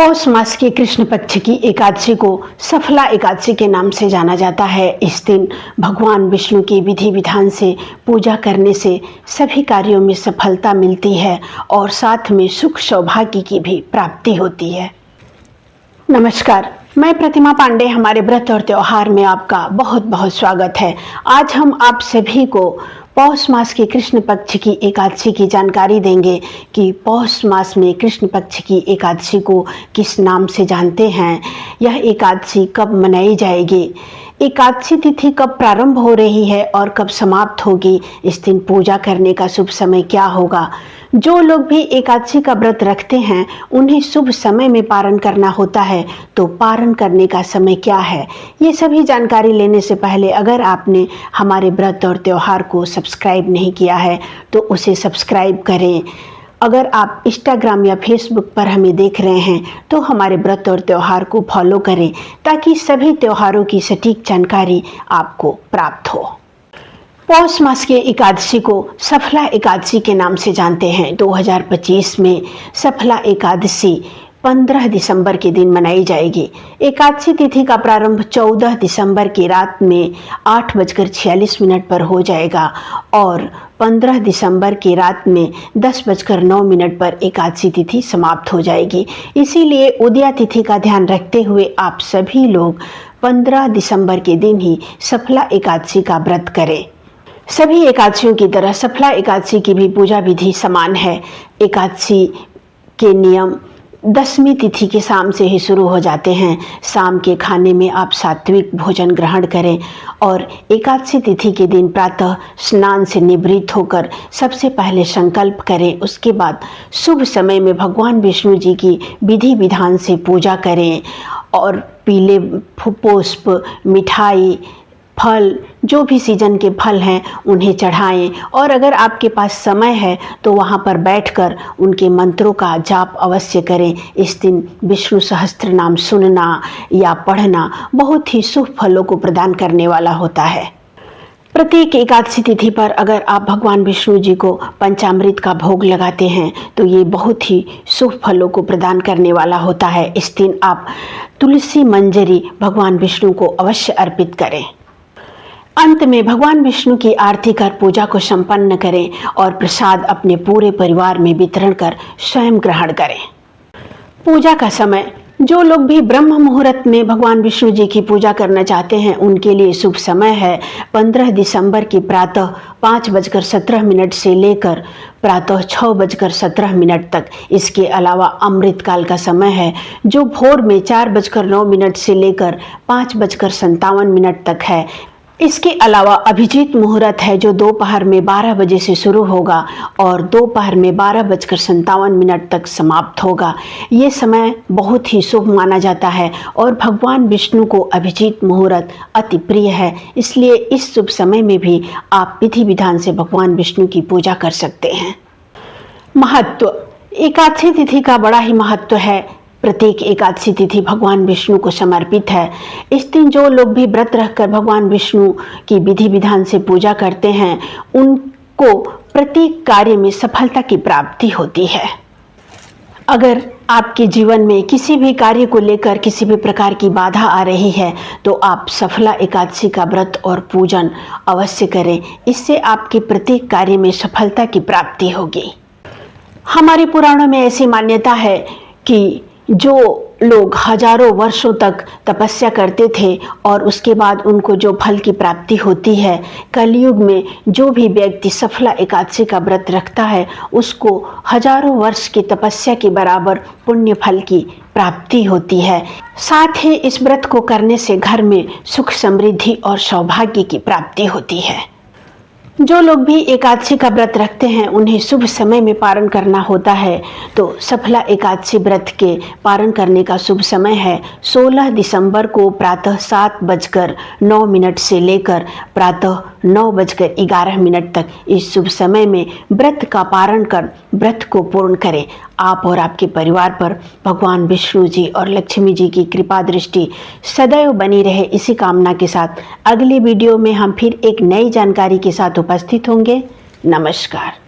पौष मास की कृष्ण पक्ष की एकादशी को सफला एकादशी के नाम से जाना जाता है। इस दिन भगवान विष्णु की विधि विधान से पूजा करने से सभी कार्यों में सफलता मिलती है और साथ में सुख सौभाग्य की भी प्राप्ति होती है। नमस्कार, मैं प्रतिमा पांडे। हमारे व्रत और त्योहार में आपका बहुत बहुत स्वागत है। आज हम आप सभी को पौष मास के कृष्ण पक्ष की एकादशी की जानकारी देंगे कि पौष मास में कृष्ण पक्ष की एकादशी को किस नाम से जानते हैं, यह एकादशी कब मनाई जाएगी, एकादशी तिथि कब प्रारंभ हो रही है और कब समाप्त होगी, इस दिन पूजा करने का शुभ समय क्या होगा। जो लोग भी एकादशी का व्रत रखते हैं उन्हें शुभ समय में पारण करना होता है, तो पारण करने का समय क्या है, ये सभी जानकारी लेने से पहले अगर आपने हमारे व्रत और त्योहार को सब्सक्राइब नहीं किया है तो उसे सब्सक्राइब करें। अगर आप इंस्टाग्राम या फेसबुक पर हमें देख रहे हैं तो हमारे व्रत और त्योहार को फॉलो करें ताकि सभी त्योहारों की सटीक जानकारी आपको प्राप्त हो। पौष मास के एकादशी को सफला एकादशी के नाम से जानते हैं। 2025 में सफला एकादशी 15 दिसंबर के दिन मनाई जाएगी। एकादशी तिथि का प्रारंभ 14 दिसंबर की रात में 8:46 पर हो जाएगा और 15 दिसंबर की रात में 10:09 पर एकादशी तिथि समाप्त हो जाएगी। इसीलिए उदया तिथि का ध्यान रखते हुए आप सभी लोग 15 दिसंबर के दिन ही सफला एकादशी का व्रत करें। सभी एकादशियों की तरह सफला एकादशी की भी पूजा विधि समान है। एकादशी के नियम 10वीं तिथि के शाम से ही शुरू हो जाते हैं। शाम के खाने में आप सात्विक भोजन ग्रहण करें और एकादशी तिथि के दिन प्रातः स्नान से निवृत्त होकर सबसे पहले संकल्प करें। उसके बाद शुभ समय में भगवान विष्णु जी की विधि विधान से पूजा करें और पीले पुष्प, मिठाई, फल, जो भी सीजन के फल हैं उन्हें चढ़ाएं और अगर आपके पास समय है तो वहाँ पर बैठकर उनके मंत्रों का जाप अवश्य करें। इस दिन विष्णु सहस्त्र नाम सुनना या पढ़ना बहुत ही शुभ फलों को प्रदान करने वाला होता है। प्रत्येक एकादशी तिथि पर अगर आप भगवान विष्णु जी को पंचामृत का भोग लगाते हैं तो ये बहुत ही शुभ फलों को प्रदान करने वाला होता है। इस दिन आप तुलसी मंजरी भगवान विष्णु को अवश्य अर्पित करें। अंत में भगवान विष्णु की आरती कर पूजा को संपन्न करें और प्रसाद अपने पूरे परिवार में वितरण कर स्वयं ग्रहण करें। पूजा का समय, जो लोग भी ब्रह्म मुहूर्त में भगवान विष्णु जी की पूजा करना चाहते हैं उनके लिए शुभ समय है 15 दिसंबर की प्रातः 5:17 से लेकर प्रातः 6:17 तक। इसके अलावा अमृत काल का समय है जो भोर में 4:09 से लेकर 5:57 तक है। इसके अलावा अभिजीत मुहूर्त है जो दोपहर में 12 बजे से शुरू होगा और दोपहर में 12:57 तक समाप्त होगा। ये समय बहुत ही शुभ माना जाता है और भगवान विष्णु को अभिजीत मुहूर्त अति प्रिय है। इसलिए इस शुभ समय में भी आप विधि विधान से भगवान विष्णु की पूजा कर सकते हैं। महत्व, एकादशी तिथि का बड़ा ही महत्व है। प्रत्येक एकादशी तिथि भगवान विष्णु को समर्पित है। इस दिन जो लोग भी व्रत रखकर भगवान विष्णु की विधि विधान से पूजा करते हैं उनको प्रत्येक कार्य में सफलता की प्राप्ति होती है। अगर आपके जीवन में किसी भी कार्य को लेकर किसी भी प्रकार की बाधा आ रही है तो आप सफला एकादशी का व्रत और पूजन अवश्य करें। इससे आपके प्रत्येक कार्य में सफलता की प्राप्ति होगी। हमारे पुराणों में ऐसी मान्यता है कि जो लोग हजारों वर्षों तक तपस्या करते थे और उसके बाद उनको जो फल की प्राप्ति होती है, कलयुग में जो भी व्यक्ति सफला एकादशी का व्रत रखता है उसको हजारों वर्ष की तपस्या के बराबर पुण्य फल की प्राप्ति होती है। साथ ही इस व्रत को करने से घर में सुख, समृद्धि और सौभाग्य की प्राप्ति होती है। जो लोग भी एकादशी का व्रत रखते हैं उन्हें शुभ समय में पारण करना होता है, तो सफला एकादशी व्रत के पारण करने का शुभ समय है 16 दिसंबर को प्रातः 7:09 से लेकर प्रातः 9:11 तक। इस शुभ समय में व्रत का पारण कर व्रत को पूर्ण करें। आप और आपके परिवार पर भगवान विष्णु जी और लक्ष्मी जी की कृपा दृष्टि सदैव बनी रहे, इसी कामना के साथ अगली वीडियो में हम फिर एक नई जानकारी के साथ उपस्थित होंगे। नमस्कार।